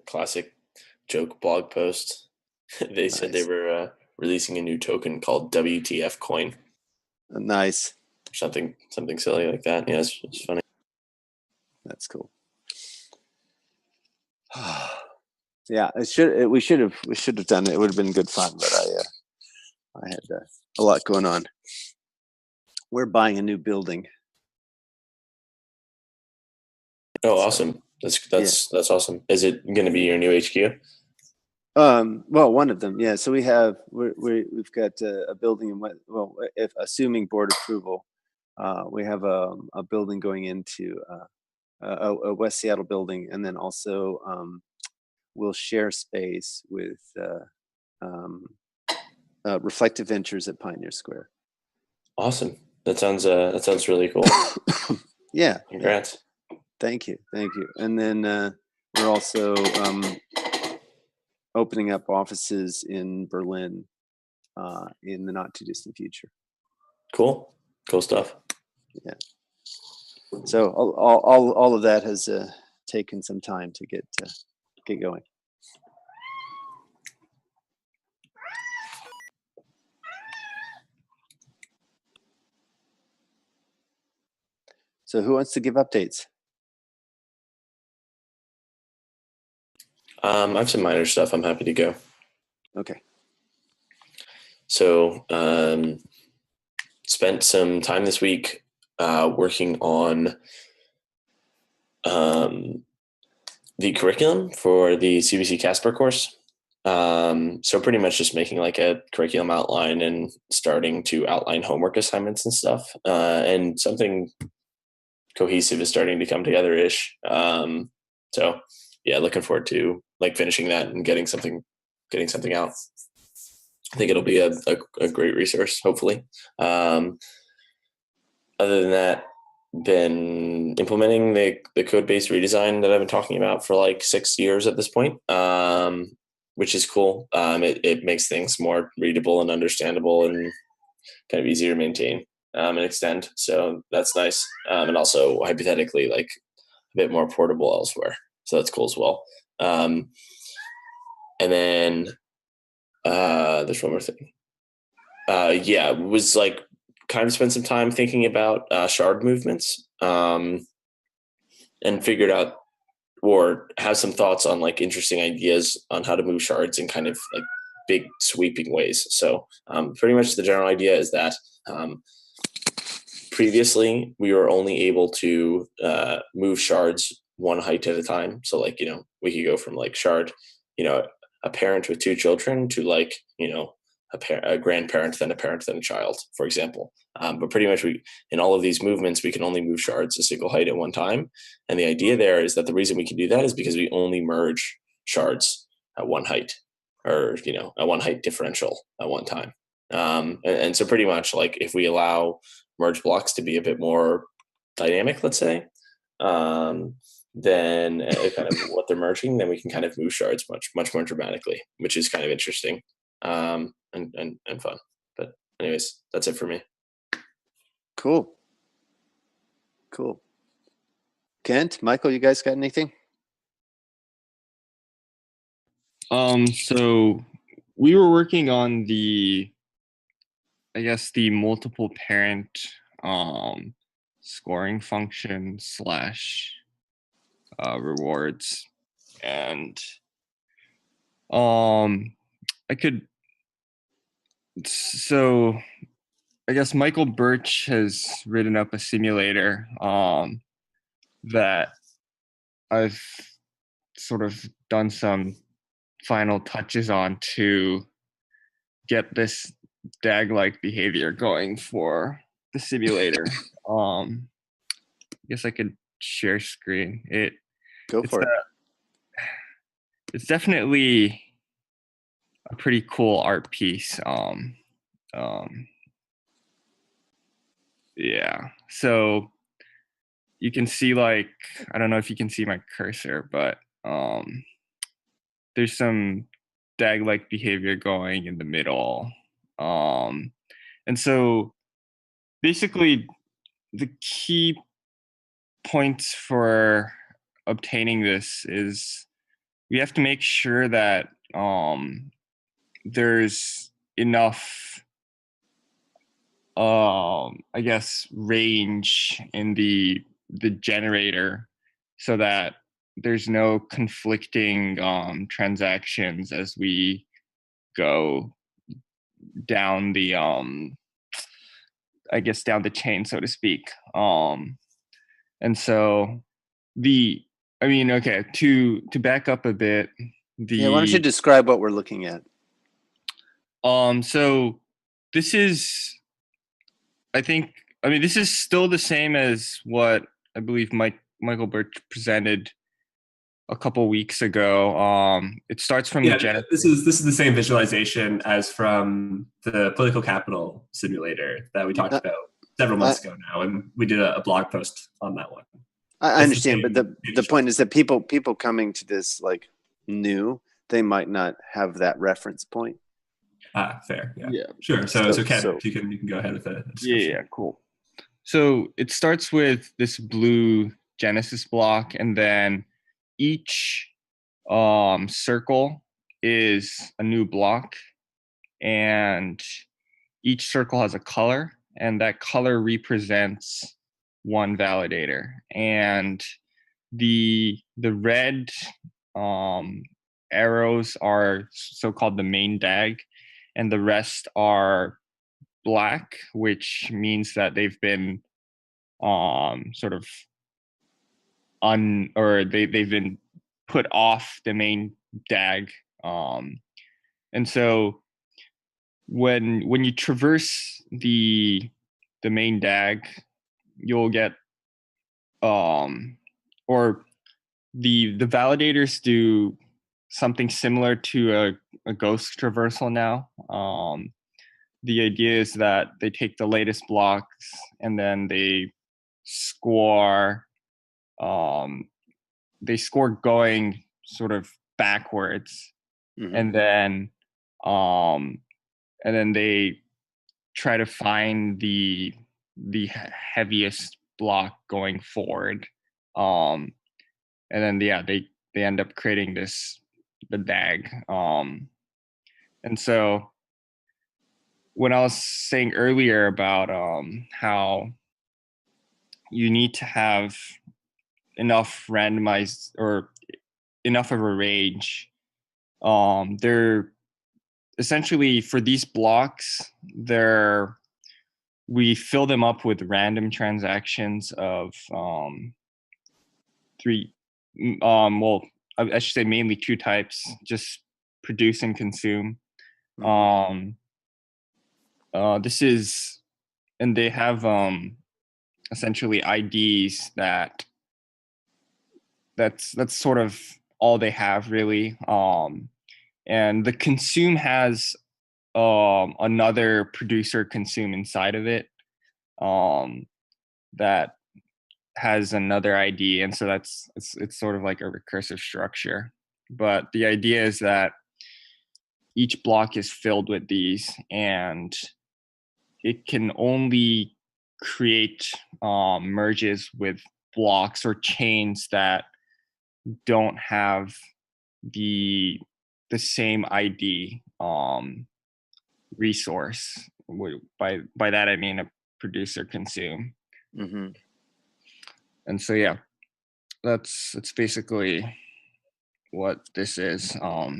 classic joke blog post. They said they Nice. were releasing a new token called WTF coin, Nice. something silly like that. Yeah, it's funny. That's cool. Yeah, we should have done it. It would have been good fun, but I had a lot going on. We're buying a new building. Oh, So, awesome! yeah. That's awesome. Is it going to be your new HQ? Well, one of them, yeah. So we've got a building in if assuming board approval, we have a building going into a West Seattle building, and then also we'll share space with um, Reflective Ventures at Pioneer Square. Awesome. That sounds really cool. Yeah. Congrats. Yeah. Thank you. And then we're also opening up offices in Berlin in the not too distant future. Cool stuff. Yeah. So all of that has taken some time to get going. So who wants to give updates? I have some minor stuff. I'm happy to go. Okay. So, spent some time this week working on the curriculum for the CBC Casper course. So pretty much just making like a curriculum outline and starting to outline homework assignments and stuff. And something cohesive is starting to come together-ish. So yeah, looking forward to like finishing that and getting something out. I think it'll be a great resource, hopefully. Other than that, been implementing the code-based redesign that I've been talking about for like 6 years at this point, which is cool. It makes things more readable and understandable and kind of easier to maintain and extend. So that's nice. And also hypothetically like a bit more portable elsewhere. So that's cool as well. And then there's one more thing. Yeah, was like kind of spent some time thinking about shard movements and figured out or have some thoughts on like interesting ideas on how to move shards in kind of like big sweeping ways. So pretty much the general idea is that previously we were only able to move shards one height at a time. So like, we could go from like shard, a parent with two children to like, a grandparent, then a parent, then a child, for example. But pretty much in all of these movements, we can only move shards a single height at one time. And the idea there is that the reason we can do that is because we only merge shards at one height or, a one height differential at one time. And so pretty much like if we allow merge blocks to be a bit more dynamic, let's say, then kind of what they're merging, then we can kind of move shards much more dramatically, which is kind of interesting and fun. But anyways, that's it for me. Cool. Kent, Michael, you guys got anything? So we were working on the multiple parent scoring function / rewards, and I guess Michael Birch has written up a simulator that I've sort of done some final touches on to get this DAG-like behavior going for the simulator. I guess I could share screen. Go for it. It's definitely a pretty cool art piece. Yeah. So you can see like, I don't know if you can see my cursor, but there's some DAG-like behavior going in the middle. And so basically the key points for obtaining this is we have to make sure that there's enough I guess range in the generator so that there's no conflicting transactions as we go down the I guess down the chain, so to speak. And so okay, to back up a bit, Yeah, why don't you describe what we're looking at? So this is, this is still the same as what I believe Michael Birch presented a couple weeks ago. It starts from this is the same visualization as from the political capital simulator that we talked about several months ago now, and we did a blog post on that one. I understand, but the point is that people coming to this like new, they might not have that reference point. Fair. Yeah. Sure. So Ken, if you can go ahead with the discussion. Yeah, cool. So it starts with this blue Genesis block, and then each circle is a new block, and each circle has a color, and that color represents one validator. And the red arrows are so-called the main DAG, and the rest are black, which means that they've been sort of they've been put off the main DAG. And so when you traverse the main DAG, you'll get or the validators do something similar to a ghost traversal now. The idea is that they take the latest blocks and then they score going sort of backwards. And then they try to find the heaviest block going forward. And then they end up creating the DAG. And so when I was saying earlier about how you need to have enough randomized or enough of a range, they're essentially, for these blocks, we fill them up with random transactions of three, I should say mainly two types, just produce and consume. This is, and they have essentially IDs that's sort of all they have really. And the consume has another producer consume inside of it that has another ID, and so it's sort of like a recursive structure. But the idea is that each block is filled with these, and it can only create merges with blocks or chains that don't have the same ID resource. By that I mean a producer consume. And so that's basically what this is. So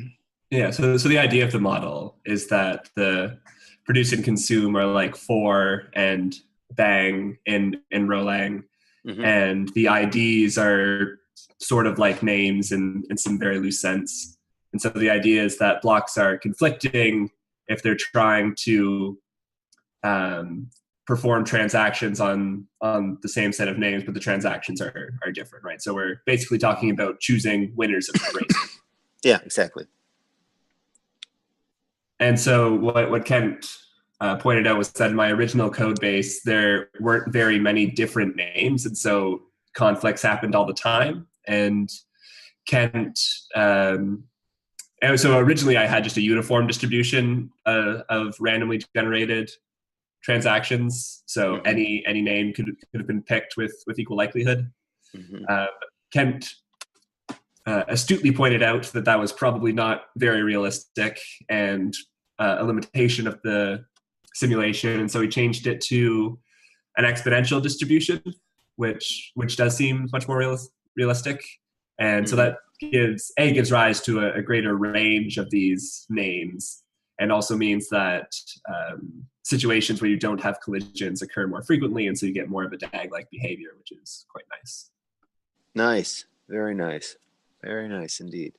the idea of the model is that the produce and consume are like for and bang in Rolang, and the IDs are sort of like names in some very loose sense. And so the idea is that blocks are conflicting if they're trying to perform transactions on the same set of names, but the transactions are different, right? So we're basically talking about choosing winners of the race. Yeah, exactly. And so what Kent pointed out was that in my original code base, there weren't very many different names, and so conflicts happened all the time. And Kent, and so originally I had just a uniform distribution of randomly generated transactions. So any name could have been picked with equal likelihood. Kent astutely pointed out that that was probably not very realistic and a limitation of the simulation, and so he changed it to an exponential distribution, which does seem much more realistic, and so that gives rise to a greater range of these names, and also means that situations where you don't have collisions occur more frequently, and so you get more of a DAG-like behavior, which is quite nice. Nice, very nice. Very nice indeed.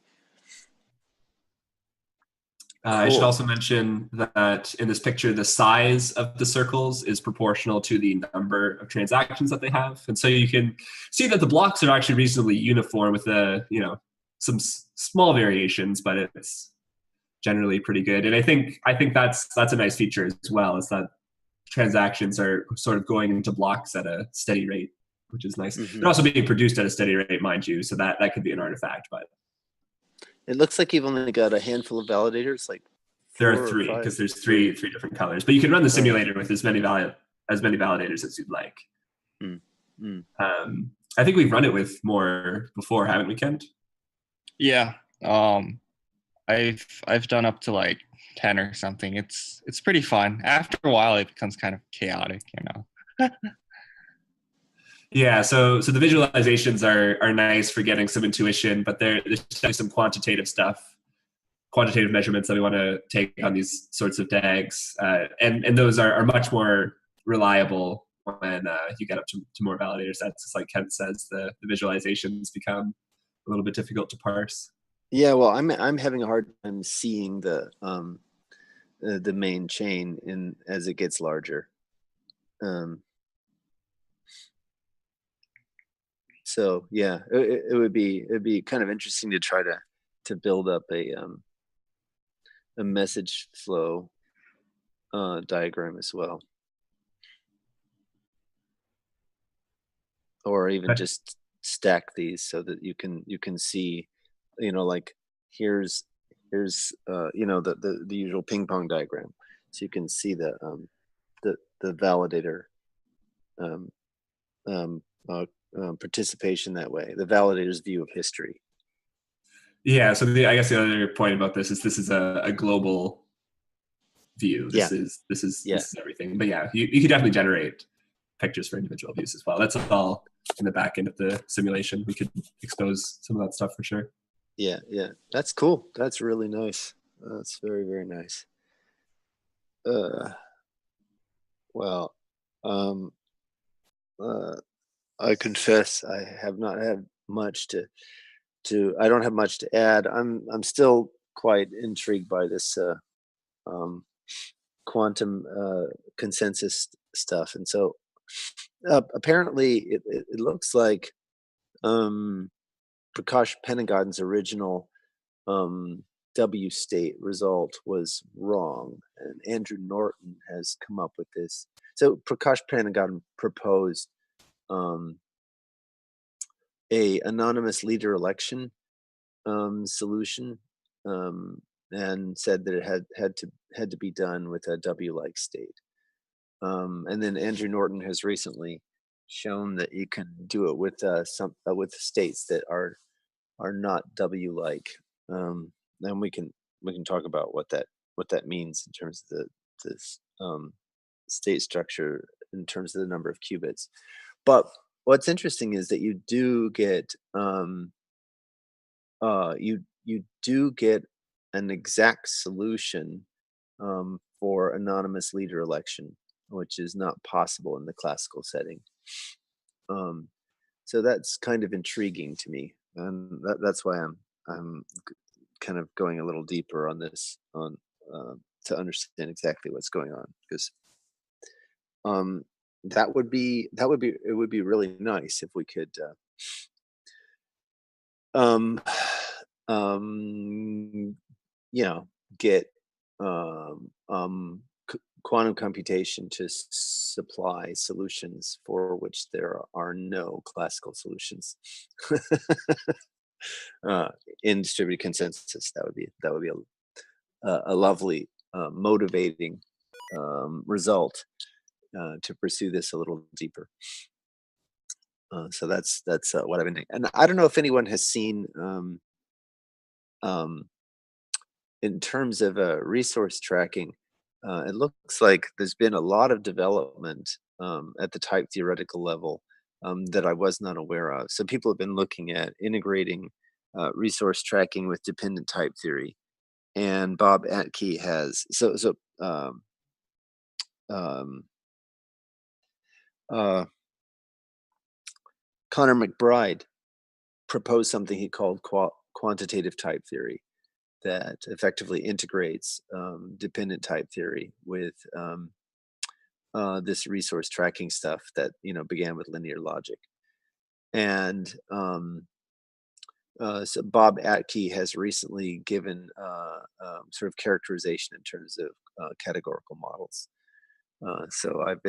I should also mention that in this picture, the size of the circles is proportional to the number of transactions that they have. And so you can see that the blocks are actually reasonably uniform with some small variations, but it's generally pretty good. And I think that's a nice feature as well, is that transactions are sort of going into blocks at a steady rate, which is nice. They're also being produced at a steady rate, mind you, so that could be an artifact, but it looks like you've only got a handful of validators, like there are three, because there's three different colors. But you can run the simulator with as many validators as you'd like. I think we've run it with more before, haven't we, Kent? Yeah. I've done up to like 10 or something. It's pretty fun. After a while, it becomes kind of chaotic, Yeah, so the visualizations are nice for getting some intuition, but there's some quantitative measurements that we want to take on these sorts of DAGs, and those are much more reliable when you get up to more validator sets. It's like Kent says, the visualizations become a little bit difficult to parse. Yeah, well, I'm having a hard time seeing the main chain as it gets larger. So yeah, it'd be kind of interesting to try to build up a message flow diagram as well, or even just stack these so that you can see, like here's the usual ping pong diagram, so you can see the validator participation that way, the validator's view of history. Yeah, so I guess the other point about this is a global view. This is everything. But yeah, you could definitely generate pictures for individual views as well. That's all in the back end of the simulation. We could expose some of that stuff for sure. Yeah, that's cool. That's really nice. That's very, very nice. Well, I confess I have not had much I don't have much to add. I'm still quite intrigued by this quantum consensus stuff, and so apparently it looks like Prakash Panagod's original W state result was wrong, and Andrew Norton has come up with this. So Prakash Panagod proposed a anonymous leader election solution, and said that it had to be done with a W-like state. And then Andrew Norton has recently shown that you can do it with with states that are not W-like. And we can talk about what that means in terms of this state structure in terms of the number of qubits. But what's interesting is that you do get you do get an exact solution for anonymous leader election, which is not possible in the classical setting. So that's kind of intriguing to me, and that's why I'm kind of going a little deeper on this to understand exactly what's going on, because it would be really nice if we could get quantum computation to supply solutions for which there are no classical solutions in distributed consensus. That would be a lovely motivating result to pursue this a little deeper. So that's what I've been doing. And I don't know if anyone has seen um, in terms of resource tracking. It looks like there's been a lot of development at the type theoretical level that I was not aware of. So people have been looking at integrating resource tracking with dependent type theory, and Bob Atke has um, uh, Connor McBride proposed something he called quantitative type theory that effectively integrates dependent type theory with this resource tracking stuff that began with linear logic. And so Bob Atke has recently given sort of characterization in terms of categorical models. So I've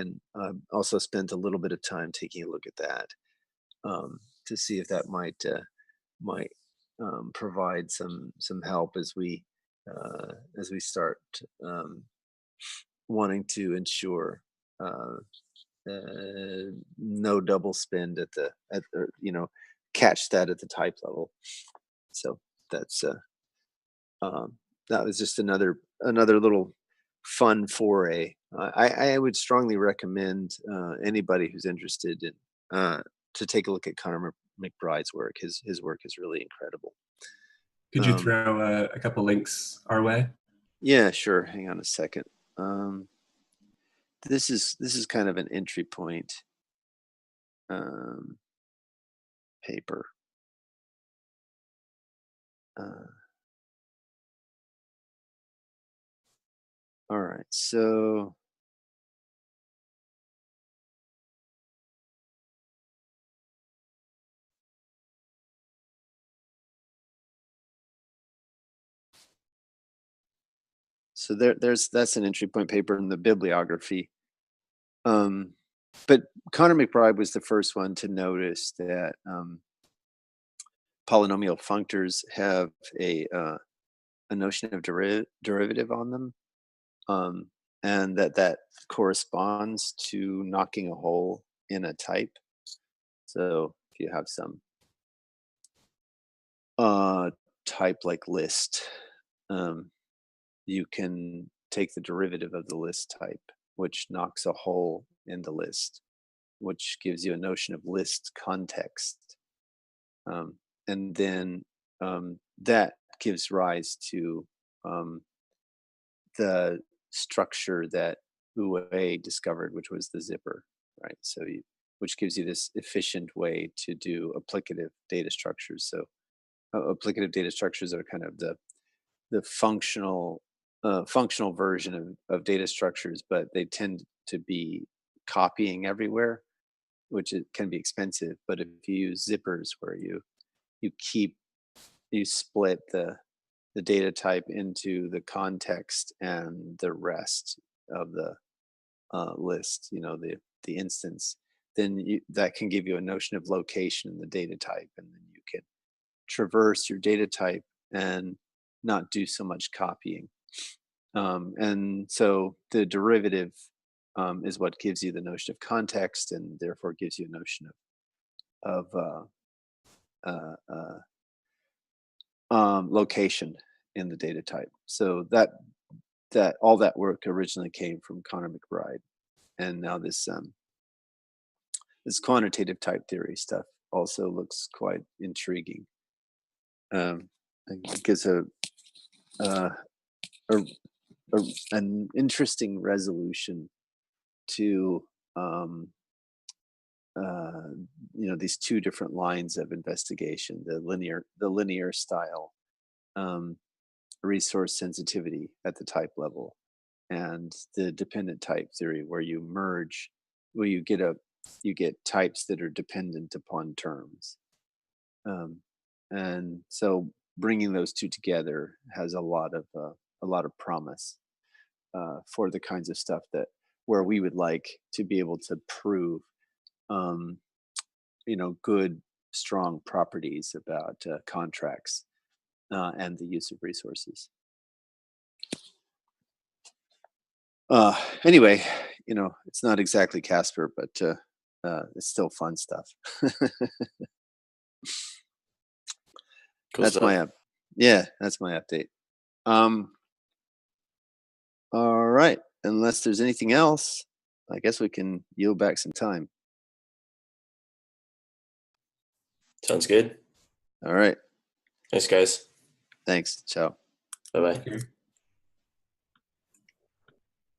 also spent a little bit of time taking a look at that to see if that might provide some help as we start wanting to ensure uh, no double spend catch that at the type level. So that's that was just another little fun foray. I would strongly recommend anybody who's interested in to take a look at Connor McBride's work. His work is really incredible. Could you throw a couple links our way? Yeah, sure. Hang on a second. This is kind of an entry point paper. All right, so that's an entry point paper in the bibliography. But Connor McBride was the first one to notice that polynomial functors have a notion of derivative on them, and that corresponds to knocking a hole in a type. So if you have some type like list, you can take the derivative of the list type, which knocks a hole in the list, which gives you a notion of list context. And then that gives rise to the structure that Uwe discovered, which was the zipper, right? So which gives you this efficient way to do applicative data structures. So applicative data structures are kind of the functional version of data structures, but they tend to be copying everywhere, which it can be expensive. But if you use zippers, where you split the data type into the context and the rest of the list, the instance, then that can give you a notion of location in the data type, and then you can traverse your data type and not do so much copying. And so the derivative is what gives you the notion of context, and therefore gives you a notion of location in the data type. So that all that work originally came from Connor McBride, and now this quantitative type theory stuff also looks quite intriguing. It gives an interesting resolution to these two different lines of investigation: the linear style resource sensitivity at the type level, and the dependent type theory, where you get types that are dependent upon terms. And so bringing those two together has a lot of promise for the kinds of stuff where we would like to be able to prove good, strong properties about contracts and the use of resources. Anyway, it's not exactly Casper, but it's still fun stuff. Cool That's stuff. my that's my update. All right. Unless there's anything else, I guess we can yield back some time. Sounds good. All right. Thanks, guys. Thanks. Ciao. Bye bye. Okay.